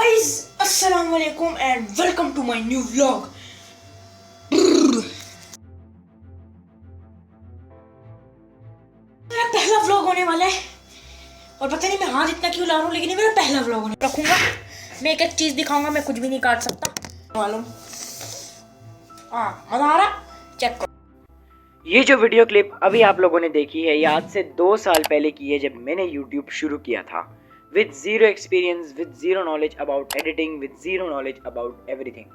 Guys अस्सलाम वालेकुम and welcome to my new vlog. मेरा पहला व्लॉग होने वाला है और पता नहीं मैं हाथ इतना क्यों ला रहा हूँ, लेकिन ये मेरा पहला व्लॉग होने रखूंगा। मैं एक एक चीज दिखाऊंगा, मैं कुछ भी नहीं काट सकता मालूम। मजा आ रहा, चेक करो। ये जो वीडियो क्लिप अभी आप लोगों ने देखी है, ये आज से 2 साल पहले की है, जब मैंने YouTube शुरू किया था। With zero experience, with zero knowledge about editing, with zero knowledge about everything।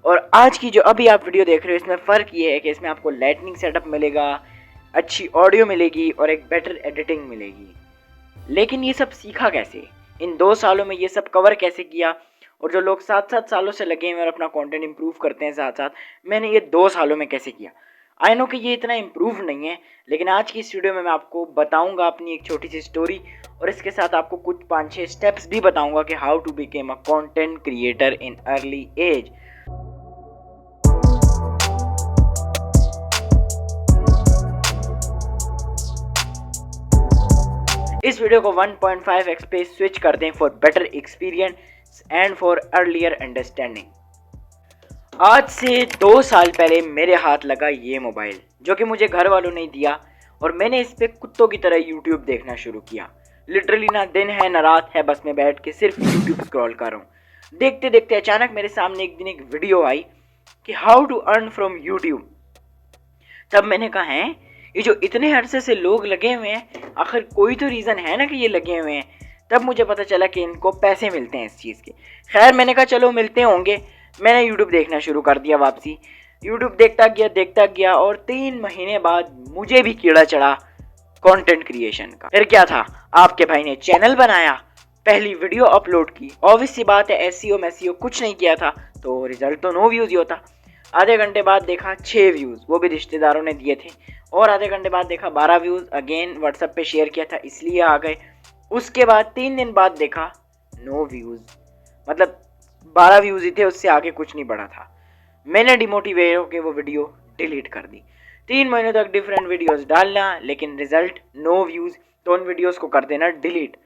और आज की जो अभी आप वीडियो देख रहे हो, इसमें फ़र्क ये है कि इसमें आपको लाइटनिंग सेटअप मिलेगा, अच्छी ऑडियो मिलेगी और एक बेटर एडिटिंग मिलेगी। लेकिन ये सब सीखा कैसे, इन 2 सालों में ये सब कवर कैसे किया? और जो लोग 7-7 सालों से लगे हुए और अपना कंटेंट इंप्रूव करते हैं साथ साथ, मैंने ये 2 सालों में कैसे किया? आई नो कि ये इतना इम्प्रूव नहीं है, लेकिन आज की इस वीडियो में मैं आपको बताऊंगा अपनी एक छोटी सी स्टोरी, और इसके साथ आपको कुछ 5-6 स्टेप्स भी बताऊंगा कि how to became a content creator in early age. इस वीडियो को 1.5x पे स्विच कर दें for better experience and for earlier understanding. आज से 2 साल पहले मेरे हाथ लगा ये मोबाइल, जो कि मुझे घर वालों ने दिया, और मैंने इस पे कुत्तों की तरह यूट्यूब देखना शुरू किया। लिटरली ना दिन है ना रात है, बस मैं बैठ के सिर्फ यूट्यूब स्क्रॉल कर रहा हूँ। देखते देखते अचानक मेरे सामने एक दिन एक वीडियो आई कि how to earn from YouTube. तब मैंने कहा है, ये जो इतने अरसे से लोग लगे हुए हैं, आखिर कोई तो रीज़न है ना कि ये लगे हुए हैं। तब मुझे पता चला कि इनको पैसे मिलते हैं इस चीज़ के। खैर मैंने कहा चलो मिलते होंगे। मैंने यूट्यूब देखना शुरू कर दिया वापसी। यूट्यूब देखता गया और 3 महीने बाद मुझे भी कीड़ा चढ़ा कंटेंट क्रिएशन का। फिर क्या था, आपके भाई ने चैनल बनाया, पहली वीडियो अपलोड की। ऑब्वियस सी बात है, एसईओ मैसीओ कुछ नहीं किया था तो रिजल्ट तो नो व्यूज़ ही होता। आधे घंटे बाद देखा 6 व्यूज़, वो भी रिश्तेदारों ने दिए थे। और आधे घंटे बाद देखा 12 व्यूज़, अगेन व्हाट्सएप पे शेयर किया था इसलिए आ गए। उसके बाद 3 दिन बाद देखा नो व्यूज़, मतलब 12 व्यूज़ ही थे, उससे आगे कुछ नहीं बढ़ा था। मैंने डिमोटिवेट होकर वो वीडियो डिलीट कर दी। 3 महीने तक डिफरेंट वीडियोस डालना, लेकिन रिजल्ट नो व्यूज़, तो उन वीडियोस को कर देना डिलीट।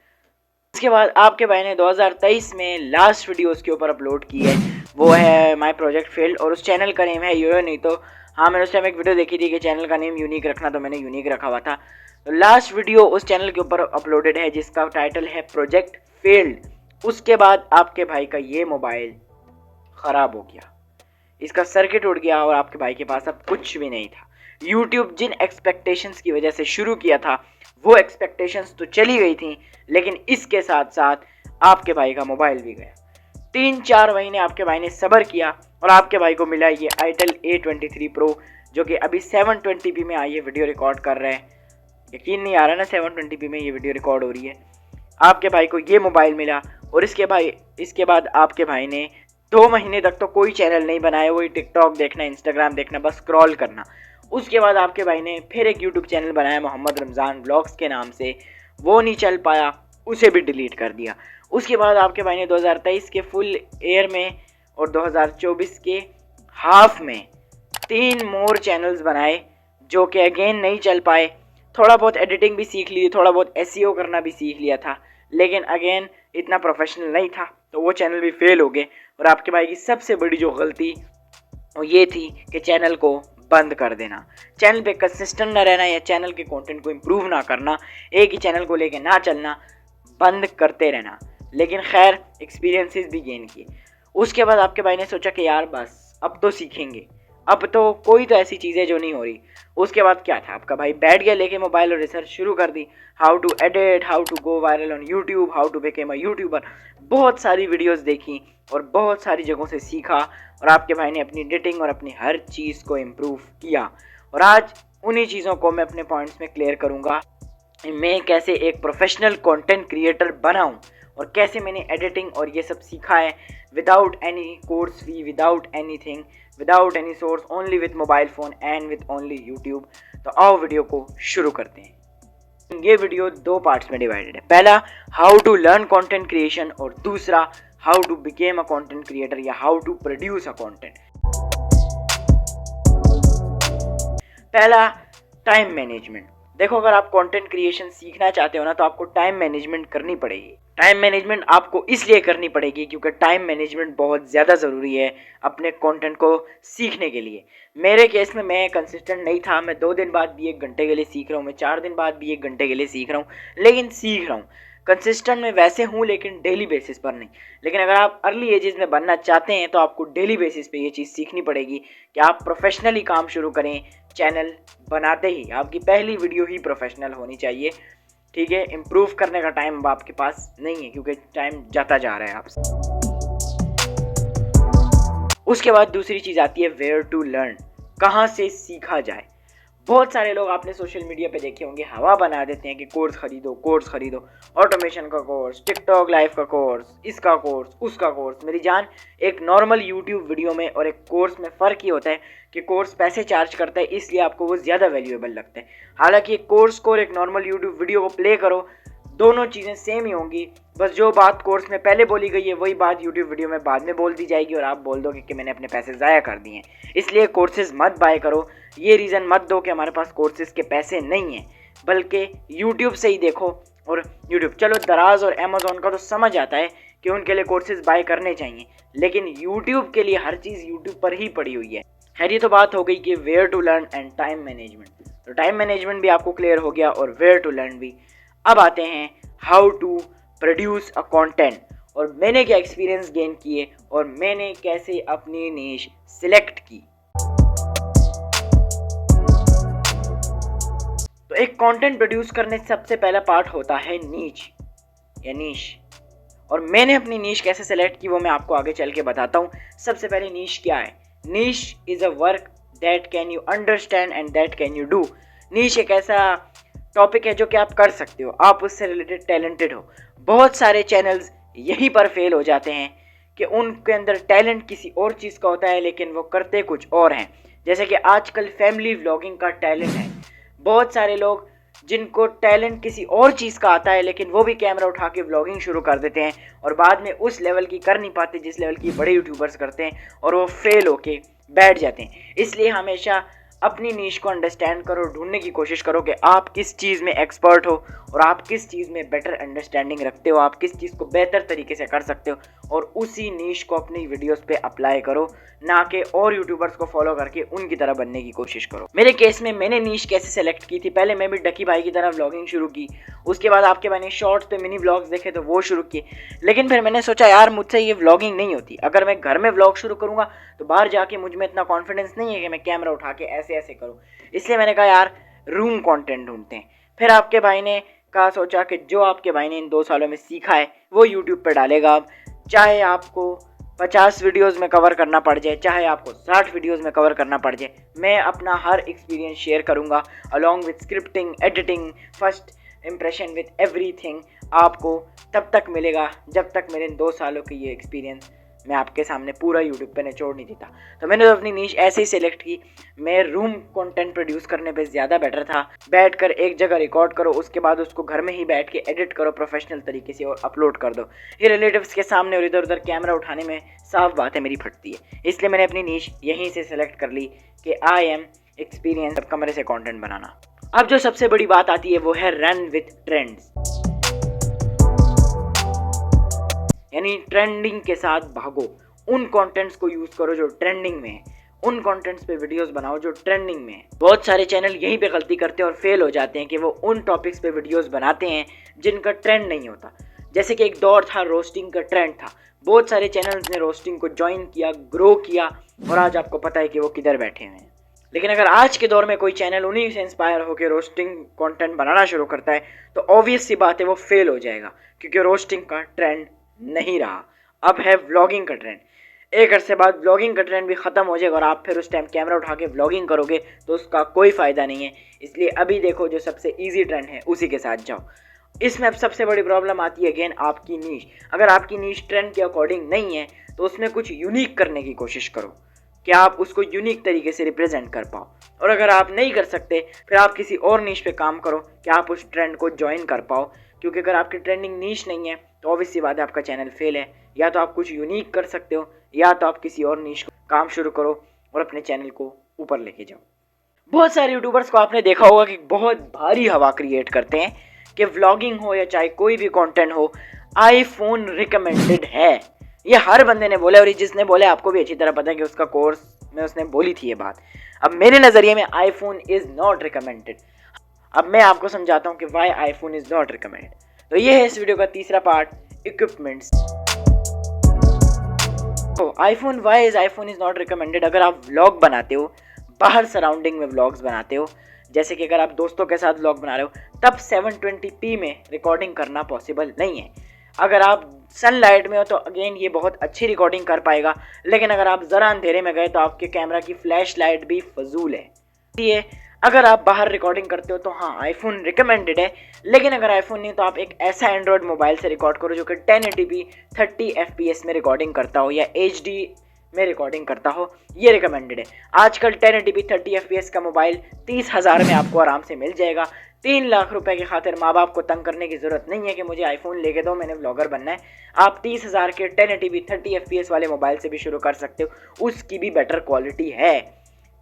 इसके बाद आपके भाई ने 2023 में लास्ट वीडियो उसके ऊपर अपलोड की है, वो है माय प्रोजेक्ट फेल्ड, और उस चैनल का नेम है यो नहीं तो। हाँ, मैंने उस टाइम एक वीडियो देखी थी कि चैनल का नेम यूनिक रखना, तो मैंने यूनिक रखा हुआ था। तो लास्ट वीडियो उस चैनल के ऊपर अपलोडेड है जिसका टाइटल है प्रोजेक्ट फेल्ड। उसके बाद आपके भाई का ये मोबाइल ख़राब हो गया, इसका सर्किट उड़ गया और आपके भाई के पास अब कुछ भी नहीं था। YouTube जिन एक्सपेक्टेशंस की वजह से शुरू किया था, वो एक्सपेक्टेशंस तो चली गई थी, लेकिन इसके साथ साथ आपके भाई का मोबाइल भी गया। 3-4 महीने आपके भाई ने सब्र किया और आपके भाई को मिला ये आइटल A23 Pro, जो कि अभी 720p में आई है, वीडियो रिकॉर्ड कर रहे हैं। यकीन नहीं आ रहा ना, 720p में ये वीडियो रिकॉर्ड हो रही है। आपके भाई को ये मोबाइल मिला और इसके बाद आपके भाई ने 2 महीने तक तो कोई चैनल नहीं बनाया, वही टिकटॉक देखना, इंस्टाग्राम देखना, बस स्क्रॉल करना। उसके बाद आपके भाई ने फिर एक यूट्यूब चैनल बनाया मोहम्मद रमज़ान ब्लॉग्स के नाम से, वो नहीं चल पाया, उसे भी डिलीट कर दिया। उसके बाद आपके भाई ने 2023 के फुल एयर में और 2024 के हाफ में 3 मोर चैनल्स बनाए, जो कि अगेन नहीं चल पाए। थोड़ा बहुत एडिटिंग भी सीख ली, थोड़ा बहुत एसईओ करना भी सीख लिया था, लेकिन अगेन इतना प्रोफेशनल नहीं था, तो वो चैनल भी फेल हो गए। और आपके भाई की सबसे बड़ी जो गलती वो ये थी कि चैनल को बंद कर देना, चैनल पे कंसिस्टेंट ना रहना या चैनल के कंटेंट को इम्प्रूव ना करना, एक ही चैनल को लेके ना चलना, बंद करते रहना। लेकिन खैर एक्सपीरियंसेस भी गेन किए। उसके बाद आपके भाई ने सोचा कि यार बस अब तो सीखेंगे, अब तो कोई तो ऐसी चीज़ है जो नहीं हो रही। उसके बाद क्या था, आपका भाई बैठ गया लेके मोबाइल और रिसर्च शुरू कर दी, how to edit, how to go viral on YouTube, how to became a YouTuber. बहुत सारी वीडियोस देखी और बहुत सारी जगहों से सीखा, और आपके भाई ने अपनी एडिटिंग और अपनी हर चीज़ को इम्प्रूव किया। और आज उन्हीं चीज़ों को मैं अपने पॉइंट्स में क्लियर करूँगा, मैं कैसे एक प्रोफेशनल कंटेंट क्रिएटर बनाऊँ और कैसे मैंने एडिटिंग और ये सब सीखा है without any course fee, without anything, without any source, only with mobile phone and with only YouTube. तो आओ वीडियो को शुरू करते हैं। ये वीडियो 2 पार्ट्स में डिवाइडेड है। पहला how to learn content creation, और दूसरा how to became a content creator या how to produce a content. पहला, टाइम मैनेजमेंट। देखो, अगर आप कंटेंट क्रिएशन सीखना चाहते हो ना, तो आपको टाइम मैनेजमेंट करनी पड़ेगी। टाइम मैनेजमेंट आपको इसलिए करनी पड़ेगी क्योंकि टाइम मैनेजमेंट बहुत ज़्यादा ज़रूरी है अपने कंटेंट को सीखने के लिए। मेरे केस में मैं कंसिस्टेंट नहीं था। मैं 2 दिन बाद भी 1 घंटे के लिए सीख रहा हूँ, मैं 4 दिन बाद भी 1 घंटे के लिए सीख रहा हूँ, लेकिन सीख रहा हूँ। कंसिस्टेंट में वैसे हूँ, लेकिन डेली बेसिस पर नहीं। लेकिन अगर आप अर्ली एजेस में बनना चाहते हैं तो आपको डेली बेसिस पे ये चीज़ सीखनी पड़ेगी कि आप प्रोफेशनली काम शुरू करें। चैनल बनाते ही आपकी पहली वीडियो ही प्रोफेशनल होनी चाहिए। ठीक है, इम्प्रूव करने का टाइम अब आपके पास नहीं है क्योंकि टाइम जाता जा रहा है आपसे। उसके बाद दूसरी चीज़ आती है वेयर टू लर्न, कहाँ से सीखा जाए। बहुत सारे लोग आपने सोशल मीडिया पे देखे होंगे, हवा बना देते हैं कि कोर्स खरीदो, ऑटोमेशन का कोर्स, टिकटॉक लाइव का कोर्स, इसका कोर्स, उसका कोर्स। मेरी जान, एक नॉर्मल यूट्यूब वीडियो में और एक कोर्स में फ़र्क ही होता है कि कोर्स पैसे चार्ज करता है, इसलिए आपको वो ज़्यादा वैल्यूएबल लगता है। हालांकि एक कोर्स को और एक नॉर्मल यूट्यूब वीडियो को प्ले करो, दोनों चीज़ें सेम ही होंगी। बस जो बात कोर्स में पहले बोली गई है वही बात यूट्यूब वीडियो में बाद में बोल दी जाएगी और आप बोल दोगे कि मैंने अपने पैसे ज़ाया कर दिए हैं। इसलिए कोर्सेज मत बाय करो। ये रीज़न मत दो कि हमारे पास कोर्सेज के पैसे नहीं हैं, बल्कि यूट्यूब से ही देखो। और यूट्यूब, चलो दराज और अमेज़ॉन का तो समझ आता है कि उनके लिए कोर्सेज बाय करने चाहिए, लेकिन यूट्यूब के लिए हर चीज़ यूट्यूब पर ही पड़ी हुई है। खैर, ये तो बात हो गई कि where to learn and time management. तो टाइम मैनेजमेंट भी आपको क्लियर हो गया और वेयर टू लर्न भी। अब आते हैं how to produce a content, और मैंने क्या एक्सपीरियंस गेन किए और मैंने कैसे अपनी नीश सिलेक्ट की। तो एक कंटेंट प्रोड्यूस करने से सबसे पहला पार्ट होता है नीच या नीश, और मैंने अपनी नीश कैसे सेलेक्ट की वो मैं आपको आगे चल के बताता हूँ। सबसे पहले नीश क्या है? Niche is a work that can you understand and that can you do. Niche एक ऐसा टॉपिक है जो कि आप कर सकते हो, आप उससे रिलेटेड टैलेंटेड हो। बहुत सारे चैनल्स यहीं पर फेल हो जाते हैं कि उनके अंदर टैलेंट किसी और चीज़ का होता है लेकिन वो करते कुछ और हैं। जैसे कि आजकल फैमिली व्लॉगिंग का टैलेंट है। बहुत सारे लोग जिनको टैलेंट किसी और चीज़ का आता है लेकिन वो भी कैमरा उठा के व्लॉगिंग शुरू कर देते हैं और बाद में उस लेवल की कर नहीं पाते जिस लेवल की बड़े यूट्यूबर्स करते हैं, और वो फेल होके बैठ जाते हैं। इसलिए हमेशा अपनी नीश को अंडरस्टैंड करो, ढूंढने की कोशिश करो कि आप किस चीज़ में एक्सपर्ट हो और आप किस चीज़ में बेटर अंडरस्टैंडिंग रखते हो, आप किस चीज़ को बेहतर तरीके से कर सकते हो, और उसी नीश को अपनी वीडियोस पे अप्लाई करो, ना कि और यूट्यूबर्स को फॉलो करके उनकी तरह बनने की कोशिश करो। मेरे केस में मैंने नीश कैसे सेलेक्ट की थी, पहले मैं भी डकी भाई की तरह व्लॉगिंग शुरू की, उसके बाद आपके मैंने शॉर्ट्स पे मिनी व्लॉग्स देखे तो वो शुरू किए। लेकिन फिर मैंने सोचा यार मुझसे ये व्लॉगिंग नहीं होती। अगर मैं घर में व्लॉग शुरू करूँगा तो बाहर जाके मुझ में इतना कॉन्फिडेंस नहीं है कि मैं कैमरा उठा के ऐसे ऐसे करूँ। इसलिए मैंने कहा यार रूम कंटेंट ढूंढते हैं। फिर आपके भाई ने कहा, सोचा कि जो आपके भाई ने इन 2 सालों में सीखा है वो यूट्यूब पर डालेगा। अब चाहे आपको 50 वीडियोस में कवर करना पड़ जाए, चाहे आपको 60 वीडियोस में कवर करना पड़ जाए, मैं अपना हर एक्सपीरियंस शेयर करूंगा along with scripting, editing, first impression, with everything. आपको तब तक मिलेगा जब तक मेरे 2 सालों की ये एक्सपीरियंस मैं आपके सामने पूरा यूट्यूब पे निचोड़ नहीं देता। तो मैंने तो अपनी नीश ऐसे ही सिलेक्ट की। मैं रूम कंटेंट प्रोड्यूस करने पे ज़्यादा बेटर था। बैठकर एक जगह रिकॉर्ड करो, उसके बाद उसको घर में ही बैठ के एडिट करो प्रोफेशनल तरीके से और अपलोड कर दो। ये रिलेटिव्स के सामने और इधर उधर कैमरा उठाने में साफ बात है मेरी फटती है। इसलिए मैंने अपनी नीश यहीं से सेलेक्ट कर ली कि आई एम एक्सपीरियंस कमरे से कॉन्टेंट बनाना। अब जो सबसे बड़ी बात आती है वो है रन विथ ट्रेंड्स, यानी ट्रेंडिंग के साथ भागो। उन कंटेंट्स को यूज करो जो ट्रेंडिंग में है, उन कंटेंट्स पे वीडियोस बनाओ जो ट्रेंडिंग में है। बहुत सारे चैनल यहीं पे गलती करते हैं और फेल हो जाते हैं कि वो उन टॉपिक्स पे वीडियोस बनाते हैं जिनका ट्रेंड नहीं होता। जैसे कि एक दौर था, रोस्टिंग का ट्रेंड था, बहुत सारे चैनल्स ने रोस्टिंग को ज्वाइन किया, ग्रो किया, और आज आपको पता है कि वो किधर बैठे हुए हैं। लेकिन अगर आज के दौर में कोई चैनल उन्हीं से इंस्पायर होकर रोस्टिंग कंटेंट बनाना शुरू करता है तो ऑब्वियस सी बात है वो फेल हो जाएगा, क्योंकि रोस्टिंग का ट्रेंड नहीं रहा। अब है व्लॉगिंग का ट्रेंड। एक अरसे बाद व्लॉगिंग का ट्रेंड भी ख़त्म हो जाएगा और आप फिर उस टाइम कैमरा उठा के व्लॉगिंग करोगे तो उसका कोई फ़ायदा नहीं है। इसलिए अभी देखो जो सबसे इजी ट्रेंड है उसी के साथ जाओ। इसमें अब सबसे बड़ी प्रॉब्लम आती है अगेन आपकी नीश। अगर आपकी नीश ट्रेंड के अकॉर्डिंग नहीं है तो उसमें कुछ यूनिक करने की कोशिश करो कि आप उसको यूनिक तरीके से रिप्रेजेंट कर पाओ। और अगर आप नहीं कर सकते फिर आप किसी और नीश पे काम करो कि आप उस ट्रेंड को ज्वाइन कर पाओ, क्योंकि अगर आपकी ट्रेंडिंग नीश नहीं है तो ऑब्वियस सी बात है आपका चैनल फेल है। या तो आप कुछ यूनिक कर सकते हो या तो आप किसी और नीश को काम शुरू करो और अपने चैनल को ऊपर लेके जाओ। बहुत सारे यूट्यूबर्स को आपने देखा होगा कि बहुत भारी हवा क्रिएट करते हैं कि व्लॉगिंग हो या चाहे कोई भी कंटेंट हो, आईफोन रिकमेंडेड है। ये हर बंदे ने बोला, और जिसने बोला आपको भी अच्छी तरह पता है कि उसका कोर्स में उसने बोली थी ये बात। अब मेरे नज़रिए में आईफोन इज़ नॉट रिकमेंडेड। अब मैं आपको समझाता हूँ कि why iPhone is not recommended. तो ये है इस वीडियो का तीसरा पार्ट, इक्विपमेंट्स। तो iPhone, why is iPhone is not recommended. अगर आप व्लॉग बनाते हो, बाहर सराउंडिंग में व्लॉग्स बनाते हो, जैसे कि अगर आप दोस्तों के साथ व्लॉग बना रहे हो, तब 720p में रिकॉर्डिंग करना पॉसिबल नहीं है। अगर आप सनलाइट में हो तो अगेन ये बहुत अच्छी रिकॉर्डिंग कर पाएगा, लेकिन अगर आप ज़रा अंधेरे में गए तो आपके कैमरा की फ्लैश लाइट भी फजूल है। इसलिए अगर आप बाहर रिकॉर्डिंग करते हो तो हाँ, आईफोन रिकमेंडेड है। लेकिन अगर आईफोन नहीं तो आप एक ऐसा एंड्रॉयड मोबाइल से रिकॉर्ड करो जो कि 1080p 30 fps में रिकॉर्डिंग करता हो या HD में रिकॉर्डिंग करता हो, ये रिकमेंडेड है। आजकल 1080p 30 fps का मोबाइल 30,000 में आपको आराम से मिल जाएगा। 3 लाख रुपए की खातिर माँ बाप को तंग करने की ज़रूरत नहीं है कि मुझे आईफोन लेके दो, मैंने व्लॉगर बनना है। आप 30,000 के 1080p 30 fps वाले मोबाइल से भी शुरू कर सकते हो, उसकी भी बेटर क्वालिटी है।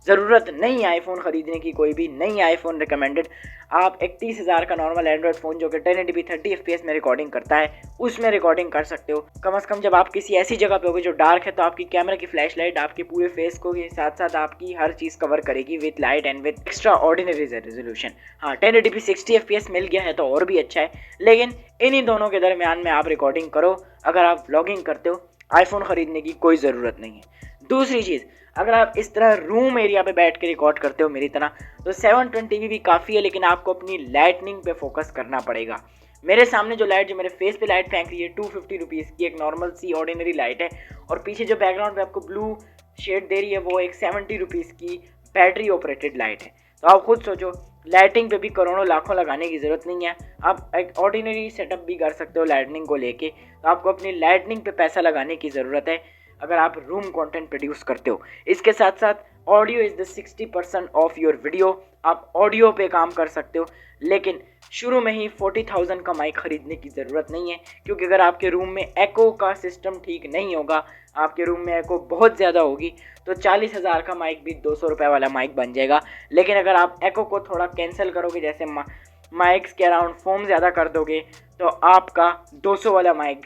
ज़रूरत नहीं है आईफोन ख़रीदने की, कोई भी नहीं है आईफोन रिकमेंडेड। आप 31,000 का नॉर्मल एंड्रॉयड फ़ोन जो कि 1080p 30 fps में रिकॉर्डिंग करता है, उसमें रिकॉर्डिंग कर सकते हो। कम से कम जब आप किसी ऐसी जगह पे होगे जो डार्क है, तो आपकी कैमरा की फ्लैश लाइट आपके पूरे फेस को के साथ साथ आपकी हर चीज़ कवर करेगी with light and with extra ordinary resolution. हाँ, 1080p 60 fps मिल गया है तो और भी अच्छा है, लेकिन इन्हीं दोनों के दरमियान में आप रिकॉर्डिंग करो। अगर आप व्लॉगिंग करते हो, आईफोन ख़रीदने की कोई ज़रूरत नहीं है। दूसरी चीज़, अगर आप इस तरह रूम एरिया पे बैठ के रिकॉर्ड करते हो मेरी तरह, तो 720p भी काफ़ी है, लेकिन आपको अपनी लाइटनिंग पे फोकस करना पड़ेगा। मेरे सामने जो लाइट, जो मेरे फेस पे लाइट फेंक रही है, 250 रुपीज़ की एक नॉर्मल सी ऑर्डिनरी लाइट है, और पीछे जो बैकग्राउंड पे आपको ब्लू शेड दे रही है वो एक 70 रुपीज़ की बैटरी ऑपरेटेड लाइट है। तो आप खुद सोचो, लाइटिंग पे भी करोड़ों लाखों लगाने की ज़रूरत नहीं है। आप एक ऑर्डिनरी सेटअप भी कर सकते हो लाइटनिंग को लेके, तो आपको अपनी लाइटनिंग पे पैसा लगाने की ज़रूरत है अगर आप रूम कंटेंट प्रोड्यूस करते हो। इसके साथ साथ audio is the 60% of your video. आप ऑडियो पे काम कर सकते हो, लेकिन शुरू में ही 40,000 का माइक ख़रीदने की ज़रूरत नहीं है, क्योंकि अगर आपके रूम में एको का सिस्टम ठीक नहीं होगा, आपके रूम में एको बहुत ज़्यादा होगी, तो 40,000 का माइक भी 200 रुपये वाला माइक बन जाएगा। लेकिन अगर आप एको को थोड़ा कैंसिल करोगे, जैसे माइक्स के अराउंड फोम ज़्यादा कर दोगे, तो आपका 200 वाला माइक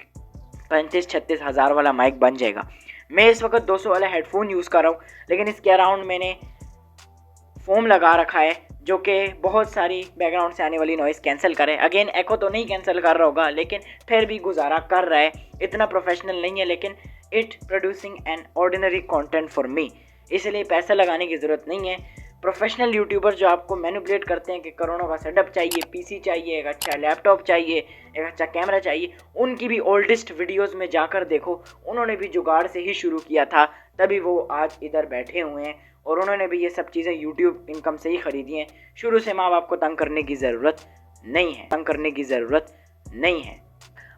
35-36 हज़ार वाला माइक बन जाएगा। मैं इस वक्त 200 वाला हेडफोन यूज़ कर रहा हूँ, लेकिन इसके अराउंड मैंने फोम लगा रखा है जो कि बहुत सारी बैकग्राउंड से आने वाली नॉइज़ कैंसिल करे। अगेन एको तो नहीं कैंसिल कर रहा होगा, लेकिन फिर भी गुजारा कर रहा है। इतना प्रोफेशनल नहीं है, लेकिन it producing an ordinary content for me, इसलिए पैसा लगाने की ज़रूरत नहीं है। प्रोफेशनल यूट्यूबर जो आपको मैनिपुलेट करते हैं कि करोड़ों का सेटअप चाहिए, पीसी चाहिए, एक अच्छा लैपटॉप चाहिए, एक अच्छा कैमरा चाहिए, उनकी भी ओल्डेस्ट वीडियोस में जाकर देखो, उन्होंने भी जुगाड़ से ही शुरू किया था, तभी वो आज इधर बैठे हुए हैं, और उन्होंने भी ये सब चीज़ें यूट्यूब इनकम से ही ख़रीदी हैं। शुरू से माँ बाप को तंग करने की ज़रूरत नहीं है।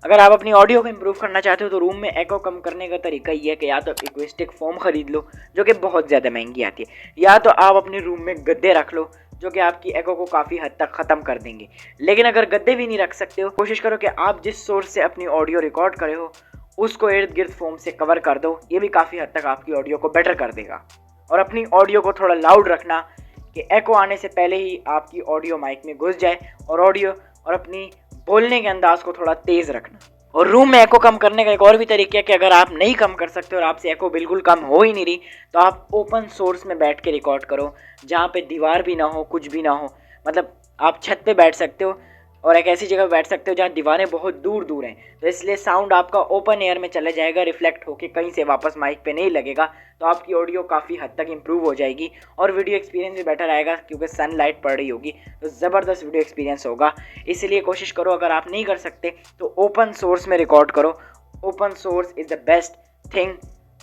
अगर आप अपनी ऑडियो को इम्प्रूव करना चाहते हो तो रूम में एको कम करने का तरीका ये है कि या तो एक्विस्टिक फोम ख़रीद लो जो कि बहुत ज़्यादा महंगी आती है, या तो आप अपने रूम में गद्दे रख लो जो कि आपकी एको को काफ़ी हद तक ख़त्म कर देंगे। लेकिन अगर गद्दे भी नहीं रख सकते हो, कोशिश करो कि आप जिस सोर्स से अपनी ऑडियो रिकॉर्ड करे हो उसको इर्द गिर्द फोम से कवर कर दो। ये भी काफ़ी हद तक आपकी ऑडियो को बेटर कर देगा। और अपनी ऑडियो को थोड़ा लाउड रखना कि एको आने से पहले ही आपकी ऑडियो माइक में घुस जाए, और ऑडियो और अपनी बोलने के अंदाज को थोड़ा तेज़ रखना। और रूम में एको कम करने का एक और भी तरीका है कि अगर आप नहीं कम कर सकते और आपसे एको बिल्कुल कम हो ही नहीं रही, तो आप ओपन सोर्स में बैठ के रिकॉर्ड करो, जहाँ पे दीवार भी ना हो, कुछ भी ना हो। मतलब आप छत पे बैठ सकते हो और एक ऐसी जगह बैठ सकते हो जहाँ दीवारें बहुत दूर दूर हैं, तो इसलिए साउंड आपका ओपन एयर में चला जाएगा, रिफ्लेक्ट होके कहीं से वापस माइक पे नहीं लगेगा, तो आपकी ऑडियो काफ़ी हद तक इम्प्रूव हो जाएगी और वीडियो एक्सपीरियंस भी बेटर आएगा, क्योंकि सनलाइट पड़ रही होगी तो ज़बरदस्त वीडियो एक्सपीरियंस होगा। इसलिए कोशिश करो, अगर आप नहीं कर सकते तो ओपन सोर्स में रिकॉर्ड करो। Open source is the best thing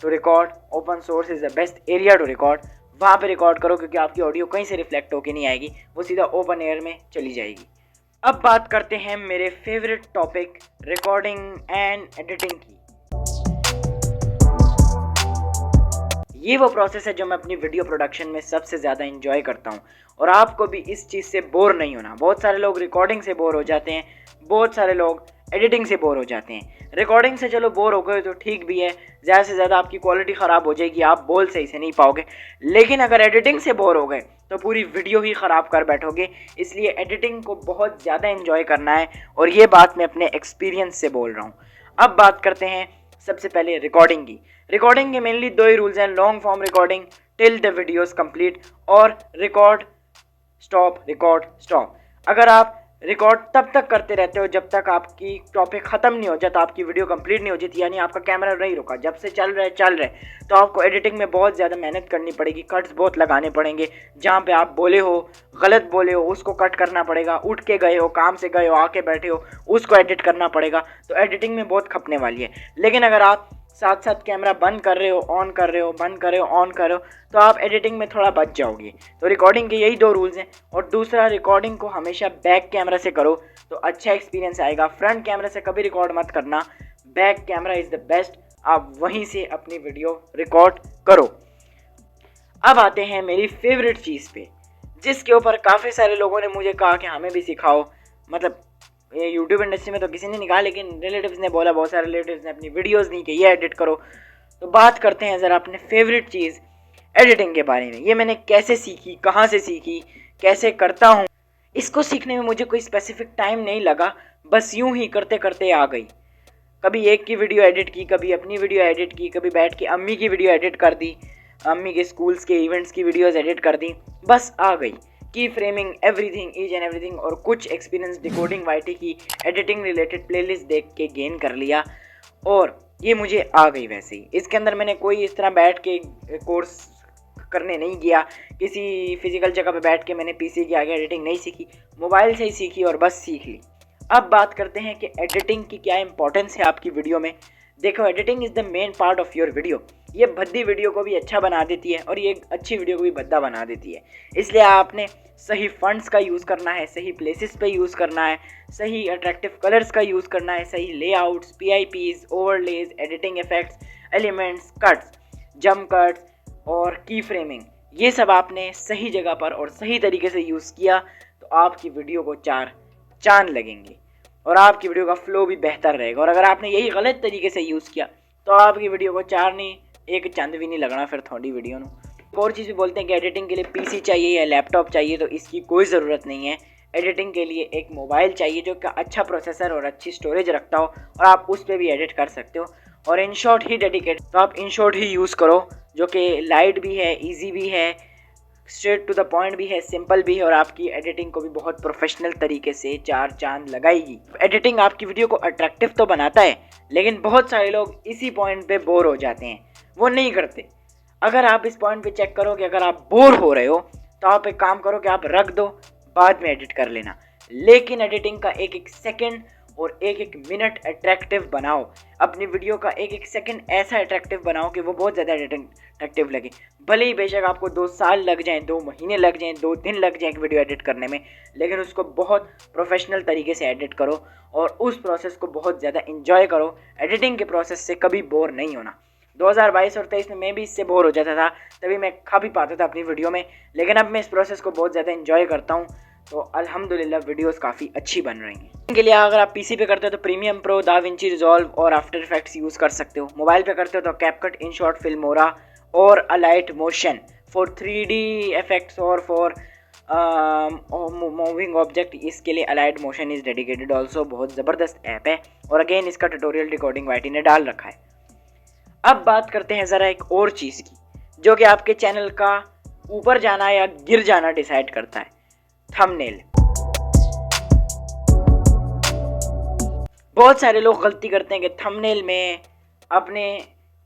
to record, open source is the best area to record. वहाँ पे रिकॉर्ड करो, क्योंकि आपकी ऑडियो कहीं से रिफ्लेक्ट होके नहीं आएगी, वो सीधा ओपन एयर में चली जाएगी। अब बात करते हैं मेरे favourite topic, recording and editing की। ये वो प्रोसेस है जो मैं अपनी वीडियो प्रोडक्शन में सबसे ज़्यादा एंजॉय करता हूँ, और आपको भी इस चीज़ से बोर नहीं होना। बहुत सारे लोग रिकॉर्डिंग से बोर हो जाते हैं, बहुत सारे लोग एडिटिंग से बोर हो जाते हैं। रिकॉर्डिंग से चलो बोर हो गए तो ठीक भी है, ज़्यादा से ज़्यादा आपकी क्वालिटी ख़राब हो जाएगी, आप बोल सही से नहीं पाओगे। लेकिन अगर एडिटिंग से बोर हो गए तो पूरी वीडियो ही ख़राब कर बैठोगे। इसलिए एडिटिंग को बहुत ज़्यादा इन्जॉय करना है, और ये बात मैं अपने एक्सपीरियंस से बोल रहा हूँ। अब बात करते हैं सबसे पहले रिकॉर्डिंग की। रिकॉर्डिंग के मेनली दो ही रूल्स हैं, long form recording till the videos complete, और रिकॉर्ड स्टॉप। अगर आप रिकॉर्ड तब तक करते रहते हो जब तक आपकी टॉपिक ख़त्म नहीं हो जाता, आपकी वीडियो कंप्लीट नहीं हो जाती, यानी आपका कैमरा नहीं रुका, जब से चल रहा है, तो आपको एडिटिंग में बहुत ज़्यादा मेहनत करनी पड़ेगी, कट्स बहुत लगाने पड़ेंगे। जहाँ पे आप बोले हो, गलत बोले हो, उसको कट करना पड़ेगा। उठ के गए हो, काम से गए हो, आके बैठे हो, उसको एडिट करना पड़ेगा। तो एडिटिंग में बहुत खपने वाली है। लेकिन अगर आप साथ साथ कैमरा बंद कर रहे हो, ऑन कर रहे हो, बंद कर रहे हो, ऑन कर रहे हो, तो आप एडिटिंग में थोड़ा बच जाओगे। तो रिकॉर्डिंग के यही दो रूल्स हैं। और दूसरा, रिकॉर्डिंग को हमेशा बैक कैमरा से करो तो अच्छा एक्सपीरियंस आएगा। फ्रंट कैमरा से कभी रिकॉर्ड मत करना, back camera is the best. आप वहीं से अपनी वीडियो रिकॉर्ड करो। अब आते हैं मेरी फेवरेट चीज़ पे, जिसके ऊपर काफ़ी सारे लोगों ने मुझे कहा कि हमें भी सिखाओ। मतलब ये यूट्यूब इंडस्ट्री में तो किसी ने नहीं कहा, लेकिन रिलेटिव्स ने बोला, बहुत सारे रिलेटिव्स ने अपनी वीडियोस दी कि ये एडिट करो। तो बात करते हैं ज़रा अपने फेवरेट चीज़ एडिटिंग के बारे में। ये मैंने कैसे सीखी, कहाँ से सीखी, कैसे करता हूँ। इसको सीखने में मुझे कोई स्पेसिफिक टाइम नहीं लगा, बस यूं ही करते करते आ गई। कभी एक की वीडियो एडिट की, कभी अपनी वीडियो एडिट की, कभी बैठ के अम्मी की वीडियो एडिट कर दी, अम्मी के स्कूल्स के इवेंट्स की वीडियोस एडिट कर दी, बस आ गई। की framing, everything, each and everything, और कुछ एक्सपीरियंस डिकोडिंग वाईटी की एडिटिंग रिलेटेड प्लेलिस्ट देख के गेन कर लिया, और ये मुझे आ गई वैसे ही। इसके अंदर मैंने कोई इस तरह बैठ के कोर्स करने नहीं गया, किसी फिजिकल जगह पे बैठ के मैंने पीसी के आगे एडिटिंग नहीं सीखी, मोबाइल से ही सीखी और बस सीख ली। अब बात करते हैं कि एडिटिंग की क्या इंपॉर्टेंस है आपकी वीडियो में। देखो, editing is the main part of your video. ये भद्दी वीडियो को भी अच्छा बना देती है, और ये अच्छी वीडियो को भी भद्दा बना देती है। इसलिए आपने सही फंड्स का यूज़ करना है, सही प्लेसेस पे यूज़ करना है, सही अट्रैक्टिव कलर्स का यूज़ करना है, सही layouts, PIPs, overlays, editing effects, elements, cuts, jump cuts और की फ्रेमिंग, ये सब आपने सही जगह पर और सही तरीके से यूज़ किया तो आपकी वीडियो को 4 चांद लगेंगे, और आपकी वीडियो का फ्लो भी बेहतर रहेगा। और अगर आपने यही गलत तरीके से यूज़ किया तो आपकी वीडियो को 4 नहीं, एक चंद भी नहीं लगना फिर थोड़ी वीडियो में। एक और चीज़ भी बोलते हैं कि एडिटिंग के लिए PC चाहिए या लैपटॉप चाहिए, तो इसकी कोई ज़रूरत नहीं है। एडिटिंग के लिए एक मोबाइल चाहिए जो कि अच्छा प्रोसेसर और अच्छी स्टोरेज रखता हो, और आप उस पर भी एडिट कर सकते हो। और InShot ही डेडिकेट, तो आप InShot ही यूज़ करो, जो कि लाइट भी है, ईजी भी है, स्ट्रेट टू द पॉइंट भी है, सिंपल भी है, और आपकी एडिटिंग को भी बहुत प्रोफेशनल तरीके से 4 चांद लगाएगी। एडिटिंग आपकी वीडियो को अट्रैक्टिव तो बनाता है, लेकिन बहुत सारे लोग इसी पॉइंट पे बोर हो जाते हैं, वो नहीं करते। अगर आप इस पॉइंट पे चेक करो कि अगर आप बोर हो रहे हो तो आप एक काम करो कि आप रख दो, बाद में एडिट कर लेना। लेकिन एडिटिंग का एक एक सेकंड और एक एक मिनट अट्रैक्टिव बनाओ। अपनी वीडियो का एक एक सेकंड ऐसा अट्रैक्टिव बनाओ कि वो बहुत ज़्यादा अट्रैक्टिव लगे। भले ही बेशक आपको 2 साल लग जाएं, 2 महीने लग जाएं, 2 दिन लग जाएं एक वीडियो एडिट करने में, लेकिन उसको बहुत प्रोफेशनल तरीके से एडिट करो और उस प्रोसेस को बहुत ज़्यादा इंजॉय करो। एडिटिंग के प्रोसेस से कभी बोर नहीं होना। 2022 और 2023 में मैं भी इससे बोर हो जाता था, तभी मैं खा भी पाता था अपनी वीडियो में, लेकिन अब मैं इस प्रोसेस को बहुत ज़्यादा इंजॉय करता हूँ। तो अल्हम्दुलिल्लाह वीडियोस काफ़ी अच्छी बन रही हैं। इनके लिए अगर आप PC पे करते हो तो प्रीमियम प्रो, दाविंची रिजॉल्व और आफ्टर इफेक्ट्स यूज़ कर सकते हो। मोबाइल पे करते हो तो कैपकट, InShot, फिल्मोरा और Alight Motion for 3D effects और फॉर मूविंग ऑब्जेक्ट। इसके लिए Alight Motion is dedicated also, बहुत ज़बरदस्त ऐप है, और अगेन इसका ट्यूटोरियल रिकॉर्डिंग वाईटी ने डाल रखा है। अब बात करते हैं ज़रा एक और चीज़ की, जो कि आपके चैनल का ऊपर जाना या गिर जाना डिसाइड करता है, थंबनेल। बहुत सारे लोग गलती करते हैं कि थंबनेल में अपने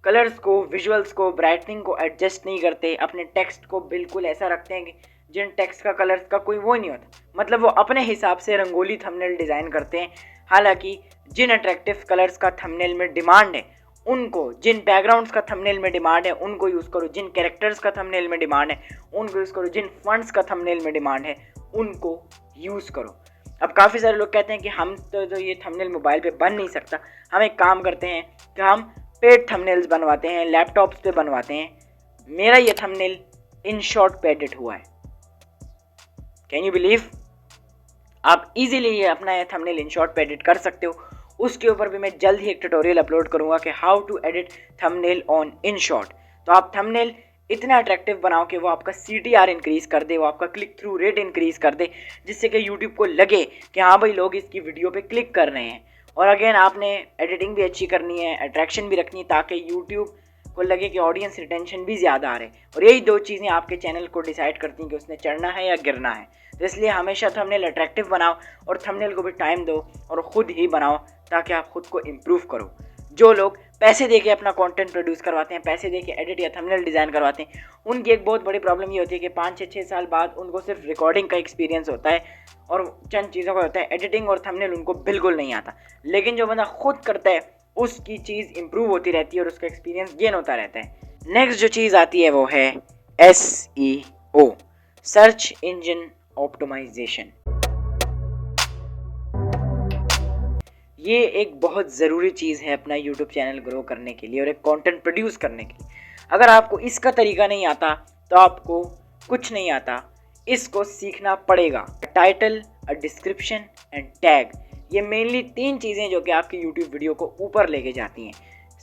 कलर्स को, विजुअल्स को, ब्राइटनिंग को एडजस्ट नहीं करते, अपने टेक्स्ट को बिल्कुल ऐसा रखते हैं कि जिन टेक्स्ट का कलर्स का कोई वो नहीं होता, मतलब वो अपने हिसाब से रंगोली थंबनेल डिज़ाइन करते हैं। हालांकि जिन अट्रैक्टिव कलर्स का थंबनेल में डिमांड है उनको, जिन बैकग्राउंड्स का थंबनेल में डिमांड है उनको यूज़ करो, जिन कैरेक्टर्स का थंबनेल में डिमांड है उनको यूज़ करो, जिन फंड्स का थंबनेल में डिमांड है उनको यूज़ करो। अब काफ़ी सारे लोग कहते हैं कि हम तो ये थंबनेल मोबाइल पे बन नहीं सकता। हम एक काम करते हैं कि हम पेड थंबनेल्स बनवाते हैं, लैपटॉप्स पे बनवाते हैं। मेरा ये थंबनेल InShot पे एडिट हुआ है। Can you believe? आप इजीली ये अपना थंबनेल InShot पे एडिट कर सकते हो। उसके ऊपर भी मैं जल्द ही एक ट्यूटोरियल अपलोड करूंगा कि how to edit thumbnail on InShot। तो आप थंबनेल इतना अट्रैक्टिव बनाओ कि वो आपका CTR इंक्रीज़ कर दे, वो आपका क्लिक थ्रू रेट इंक्रीज़ कर दे, जिससे कि यूट्यूब को लगे कि हाँ भाई लोग इसकी वीडियो पे क्लिक कर रहे हैं। और अगेन आपने एडिटिंग भी अच्छी करनी है, अट्रैक्शन भी रखनी है, ताकि यूट्यूब को लगे कि ऑडियंस रिटेंशन भी ज़्यादा आ रहे हैं। और यही दो चीज़ें आपके चैनल को डिसाइड करती हैं कि उसने चढ़ना है या गिरना है। तो इसलिए हमेशा थंबनेल अट्रैक्टिव बनाओ और थंबनेल को भी टाइम दो और ख़ुद ही बनाओ, ताकि आप खुद को इम्प्रूव करो। जो लोग पैसे दे के अपना कंटेंट प्रोड्यूस करवाते हैं, पैसे दे के एडिट या थंबनेल डिज़ाइन करवाते हैं, उनकी एक बहुत बड़ी प्रॉब्लम ये होती है कि 5-6 साल बाद उनको सिर्फ रिकॉर्डिंग का एक्सपीरियंस होता है और चंद चीज़ों का होता है, एडिटिंग और थंबनेल उनको बिल्कुल नहीं आता। लेकिन जो बंदा खुद करता है उसकी चीज़ इंप्रूव होती रहती है और उसका एक्सपीरियंस गेन होता रहता है। नेक्स्ट जो चीज़ आती है वो है SEO, सर्च इंजन ऑप्टिमाइजेशन। ये एक बहुत ज़रूरी चीज़ है अपना यूट्यूब चैनल ग्रो करने के लिए और एक कंटेंट प्रोड्यूस करने के लिए। अगर आपको इसका तरीका नहीं आता तो आपको कुछ नहीं आता, इसको सीखना पड़ेगा। टाइटल, डिस्क्रिप्शन एंड टैग, ये मेनली 3 चीज़ें जो कि आपकी यूट्यूब वीडियो को ऊपर लेके जाती हैं।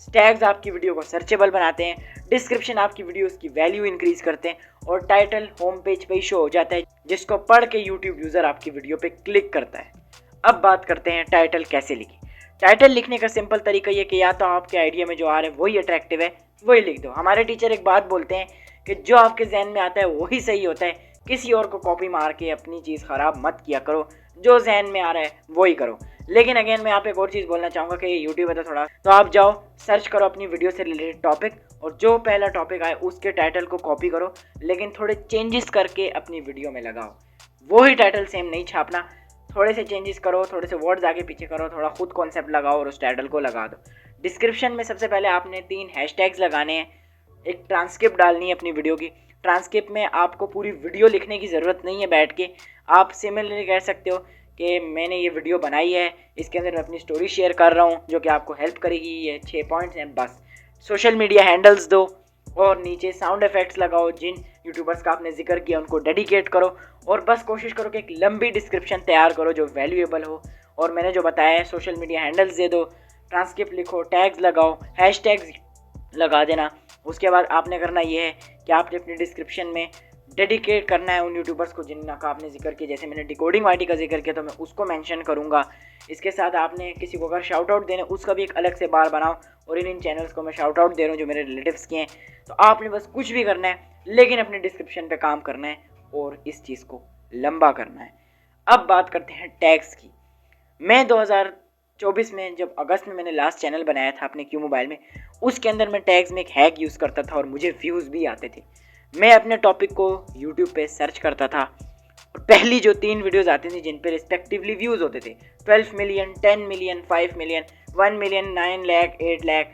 टैग्स आपकी वीडियो को सर्चेबल बनाते हैं, डिस्क्रिप्शन आपकी वीडियोस की वैल्यू इंक्रीज़ करते हैं और टाइटल होम पेज पे ही शो हो जाता है, जिसको पढ़ के यूट्यूब यूज़र आपकी वीडियो पे क्लिक करता है। अब बात करते हैं टाइटल कैसे लिखें। टाइटल लिखने का सिंपल तरीका ये कि या तो आपके आइडिया में जो आ रहा है वही अट्रैक्टिव है, वही लिख दो। हमारे टीचर एक बात बोलते हैं कि जो आपके जहन में आता है वही सही होता है, किसी और को कॉपी मार के अपनी चीज़ ख़राब मत किया करो, जो जहन में आ रहा है वही करो। लेकिन अगेन मैं आप एक और चीज़ बोलना चाहूँगा कि ये यूट्यूब है तो थोड़ा, तो आप जाओ सर्च करो अपनी वीडियो से रिलेटेड टॉपिक और जो पहला टॉपिक आए उसके टाइटल को कॉपी करो, लेकिन थोड़े चेंजेस करके अपनी वीडियो में लगाओ। वही टाइटल सेम नहीं छापना, थोड़े से चेंजेस करो, थोड़े से वर्ड्स आगे पीछे करो, थोड़ा खुद कॉन्सेप्ट लगाओ और उस टाइटल को लगा दो। डिस्क्रिप्शन में सबसे पहले आपने 3 हैशटैग्स लगाने हैं, एक ट्रांसक्रिप्ट डालनी है अपनी वीडियो की। ट्रांसक्रिप्ट में आपको पूरी वीडियो लिखने की ज़रूरत नहीं है बैठ के, आप सिमिलरली कह सकते हो कि मैंने ये वीडियो बनाई है, इसके अंदर मैं अपनी स्टोरी शेयर कर रहा हूँ जो कि आपको हेल्प करेगी, ये 6 पॉइंट्स हैं बस। सोशल मीडिया हैंडल्स दो और नीचे साउंड इफेक्ट्स लगाओ, जिन यूट्यूबर्स का आपने जिक्र किया उनको डेडिकेट करो और बस कोशिश करो कि एक लंबी डिस्क्रिप्शन तैयार करो जो वैल्यूएबल हो। और मैंने जो बताया है सोशल मीडिया हैंडल्स दे दो, ट्रांसक्रिप्ट लिखो, टैग्स लगाओ, हैशटैग्स लगा देना। उसके बाद आपने करना ये है कि आपने अपनी डिस्क्रिप्शन में डेडिकेट करना है उन यूट्यूबर्स को जिनका आपने जिक्र किया। जैसे मैंने डिकोडिंग वाइटी का जिक्र किया तो मैं उसको मेंशन करूंगा। इसके साथ आपने किसी को अगर शाउट आउट देना उसका भी एक अलग से बार बनाओ और इन चैनल्स को मैं शाउट आउट दे रहा हूँ जो मेरे रिलेटिव्स के हैं। तो आपने बस कुछ भी करना है लेकिन अपने डिस्क्रिप्शन पे काम करना है और इस चीज़ को लंबा करना है। अब बात करते हैं टैग्स की। मैं 2024 में जब अगस्त में मैंने लास्ट चैनल बनाया था अपने क्यू मोबाइल में, उसके अंदर मैं टैग्स में एक हैक यूज़ करता था और मुझे व्यूज़ भी आते थे। मैं अपने टॉपिक को यूट्यूब पे सर्च करता था और पहली जो 3 वीडियोज़ आती थी जिन पे रिस्पेक्टिवली व्यूज़ होते थे 12 million, 10 million, 5 million, 1 million, 9 lakh, 8 lakh,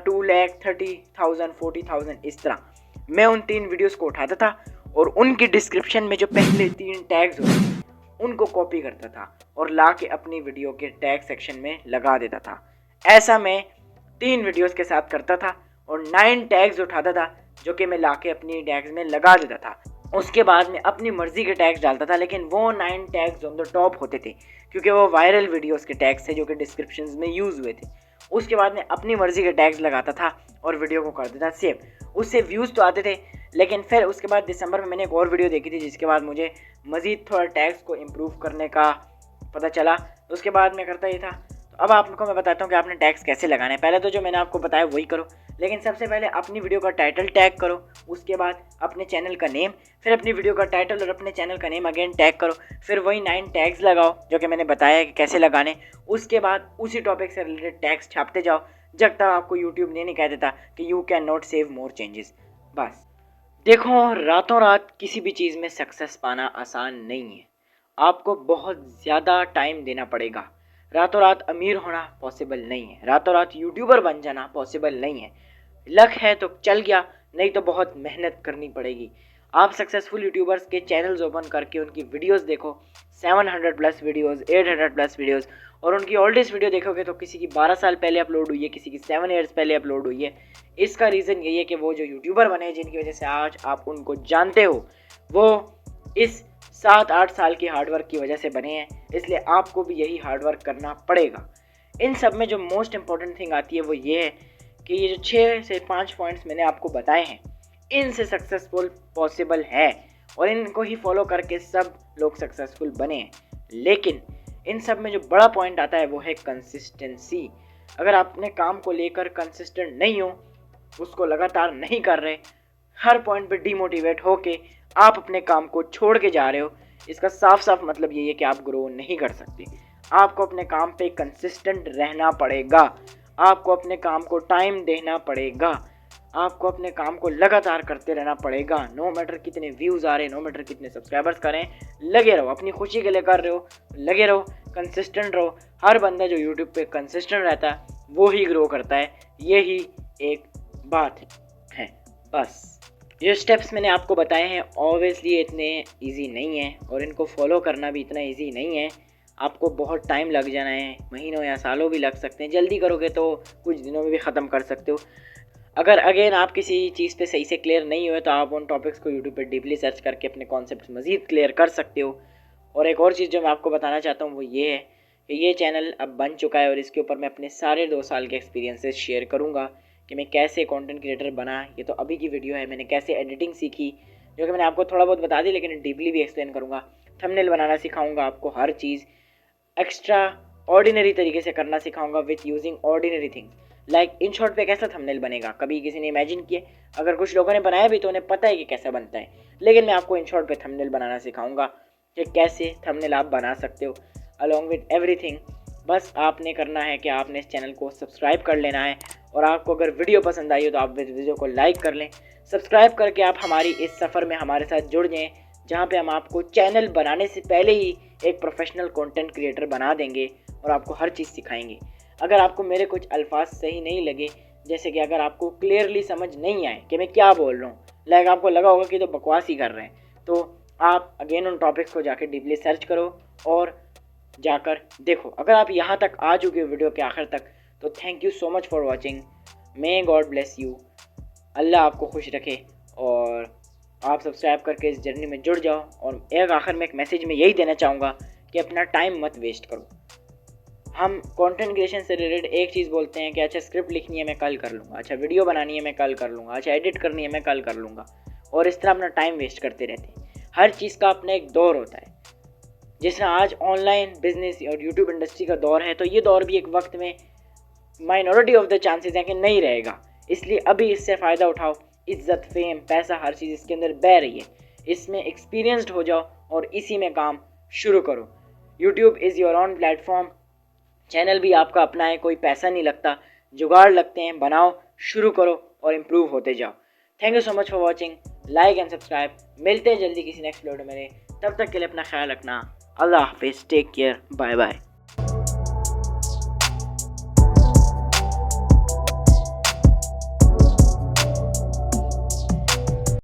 2 lakh, 30,000, 40,000, इस तरह मैं उन 3 वीडियोज़ को उठाता था और उनकी डिस्क्रिप्शन में जो पहले 3 टैग्स होते थे उनको कॉपी करता था और ला के अपनी वीडियो के टैग सेक्शन में लगा देता था। ऐसा मैं 3 वीडियोज़ के साथ करता था और 9 टैग्स उठाता था जो कि मैं लाके अपनी टैग्स में लगा देता था। उसके बाद में अपनी मर्ज़ी के टैग्स डालता था, लेकिन वो 9 टैग्स ऑन द टॉप होते थे क्योंकि वो वायरल वीडियोस के टैग्स थे जो कि डिस्क्रिप्शंस में यूज़ हुए थे। उसके बाद में अपनी मर्ज़ी के टैग्स लगाता था और वीडियो को कर देता सेव। उससे व्यूज़ तो आते थे, लेकिन फिर उसके बाद दिसंबर में मैंने एक और वीडियो देखी थी जिसके बाद मुझे मज़ीद थोड़ा टैग्स को इम्प्रूव करने का पता चला। उसके बाद मैं करता ही था। तो अब आपको मैं बताता हूँ कि आपने टैग्स कैसे लगाना है। पहले तो जो मैंने आपको बताया वही करो, लेकिन सबसे पहले अपनी वीडियो का टाइटल टैग करो, उसके बाद अपने चैनल का नेम, फिर अपनी वीडियो का टाइटल और अपने चैनल का नेम अगेन टैग करो, फिर वही 9 टैग्स लगाओ जो कि मैंने बताया कि कैसे लगाने। उसके बाद उसी टॉपिक से रिलेटेड टैग्स छापते जाओ जब तक आपको यूट्यूब नहीं कह देता कि you can not save more changes. बस देखो, रातों रात किसी भी चीज़ में सक्सेस पाना आसान नहीं है, आपको बहुत ज़्यादा टाइम देना पड़ेगा। रातों रात अमीर होना पॉसिबल नहीं है, रातों रात यूट्यूबर बन जाना पॉसिबल नहीं है। लक है तो चल गया, नहीं तो बहुत मेहनत करनी पड़ेगी। आप सक्सेसफुल यूट्यूबर्स के चैनल्स ओपन करके उनकी वीडियोस देखो, 700 प्लस वीडियोस, 800 प्लस वीडियोस, और उनकी ओल्डेस्ट वीडियो देखोगे तो किसी की 12 साल पहले अपलोड हुई है, किसी की 7 ईयर्स पहले अपलोड हुई है। इसका रीज़न यही है कि वो जो यूट्यूबर बने जिनकी वजह से आज आप उनको जानते हो, वो इस 7-8 साल की हार्डवर्क की वजह से बने हैं, इसलिए आपको भी यही हार्डवर्क करना पड़ेगा। इन सब में जो मोस्ट इम्पॉर्टेंट थिंग आती है वो ये है कि ये जो 6 से 5 पॉइंट्स मैंने आपको बताए हैं, इनसे सक्सेसफुल पॉसिबल है और इनको ही फॉलो करके सब लोग सक्सेसफुल बने हैं। लेकिन इन सब में जो बड़ा पॉइंट आता है वो है कंसिस्टेंसी। अगर आप अपने काम को लेकर कंसिस्टेंट नहीं हो, उसको लगातार नहीं कर रहे, हर पॉइंट पे डीमोटिवेट होके आप अपने काम को छोड़ के जा रहे हो, इसका साफ साफ मतलब ये है कि आप ग्रो नहीं कर सकते। आपको अपने काम पे कंसिस्टेंट रहना पड़ेगा, आपको अपने काम को टाइम देना पड़ेगा, आपको अपने काम को लगातार करते रहना पड़ेगा। नो मैटर कितने व्यूज़ आ रहे, नो मैटर कितने सब्सक्राइबर्स करें, लगे रहो, अपनी खुशी के लिए कर रहे हो, लगे रहो, कंसिस्टेंट रहो। हर बंदा जो यूट्यूब पे कंसिस्टेंट रहता है वो ही ग्रो करता है, यही एक बात है बस। ये स्टेप्स मैंने आपको बताए हैं ऑब्वियसली इतने इजी नहीं हैं और इनको फॉलो करना भी इतना इजी नहीं है। आपको बहुत टाइम लग जाना है, महीनों या सालों भी लग सकते हैं। जल्दी करोगे तो कुछ दिनों में भी ख़त्म कर सकते हो। अगर अगेन आप किसी चीज़ पे सही से क्लियर नहीं हुए तो आप उन टॉपिक्स को यूट्यूब पे डीपली सर्च करके अपने कॉन्सेप्ट मज़ीद क्लियर कर सकते हो। और एक और चीज़ जो मैं आपको बताना चाहता हूँ वो ये है कि ये चैनल अब बन चुका है और इसके ऊपर मैं अपने सारे 2 साल के एक्सपीरियंसेस शेयर करूँगा कि मैं कैसे कंटेंट क्रिएटर बना। ये तो अभी की वीडियो है, मैंने कैसे एडिटिंग सीखी जो कि मैंने आपको थोड़ा बहुत बता दी, लेकिन डीपली भी एक्सप्लेन करूँगा। थंबनेल बनाना सिखाऊंगा आपको, हर चीज़ एक्स्ट्रा ऑर्डिनरी तरीके से करना सिखाऊंगा with using ordinary things. Like in short पे कैसा थंबनेल बनेगा कभी किसी ने इमेजिन किया? अगर कुछ लोगों ने बनाया भी तो उन्हें पता है कि कैसा बनता है, लेकिन मैं आपको इन शॉर्ट पे थंबनेल बनाना सिखाऊंगा कि कैसे थंबनेल आप बना सकते हो अलॉन्ग विथ एवरीथिंग। बस आपने करना है कि आपने इस चैनल को सब्सक्राइब कर लेना है और आपको अगर वीडियो पसंद आई हो तो आप इस वीडियो को लाइक कर लें। सब्सक्राइब करके आप हमारी इस सफ़र में हमारे साथ जुड़ जाएँ, जहाँ पे हम आपको चैनल बनाने से पहले ही एक प्रोफेशनल कंटेंट क्रिएटर बना देंगे और आपको हर चीज़ सिखाएंगे। अगर आपको मेरे कुछ अल्फाज सही नहीं लगे, जैसे कि अगर आपको क्लियरली समझ नहीं आए कि मैं क्या बोल रहा हूँ, लाइक आपको लगा होगा कि तो बकवास ही कर रहे हैं, तो आप अगेन उन टॉपिक्स को जाकर डीपली सर्च करो और जाकर देखो। अगर आप यहाँ तक आ चुके हो वीडियो के आखिर तक तो thank you so much for watching. May God bless you, Allah आपको खुश रखे और आप सब्सक्राइब करके इस जर्नी में जुड़ जाओ। और एक आखिर में एक मैसेज में यही देना चाहूँगा कि अपना टाइम मत वेस्ट करो। हम कंटेंट क्रिएशन से रिलेटेड एक चीज़ बोलते हैं कि अच्छा स्क्रिप्ट लिखनी है मैं कल कर लूँगा, अच्छा वीडियो बनानी है मैं कल कर लूँगा, अच्छा एडिट करनी है मैं कल कर लूँगा, और इस तरह अपना टाइम वेस्ट करते रहते हैं। हर चीज़ का अपना एक दौर होता है। जिस तरह आज ऑनलाइन बिजनेस और यूट्यूब इंडस्ट्री का दौर है, तो ये दौर भी एक वक्त में माइनॉरिटी ऑफ द चांसेस हैं कि नहीं रहेगा। इसलिए अभी इससे फ़ायदा उठाओ। इज्जत, फेम, पैसा, हर चीज़ इसके अंदर बह रही है। इसमें एक्सपीरियंस्ड हो जाओ और इसी में काम शुरू करो। YouTube is your on platform. Channel भी आपका अपना है, कोई पैसा नहीं लगता, जुगाड़ लगते हैं। बनाओ, शुरू करो और इम्प्रूव होते जाओ। Thank you so much for watching. Like and subscribe. मिलते हैं जल्दी किसी नेक्स्ट वीडियो में। तब तक के लिए अपना ख्याल रखना। अल्लाह हाफिज़, टेक केयर, बाय बाय।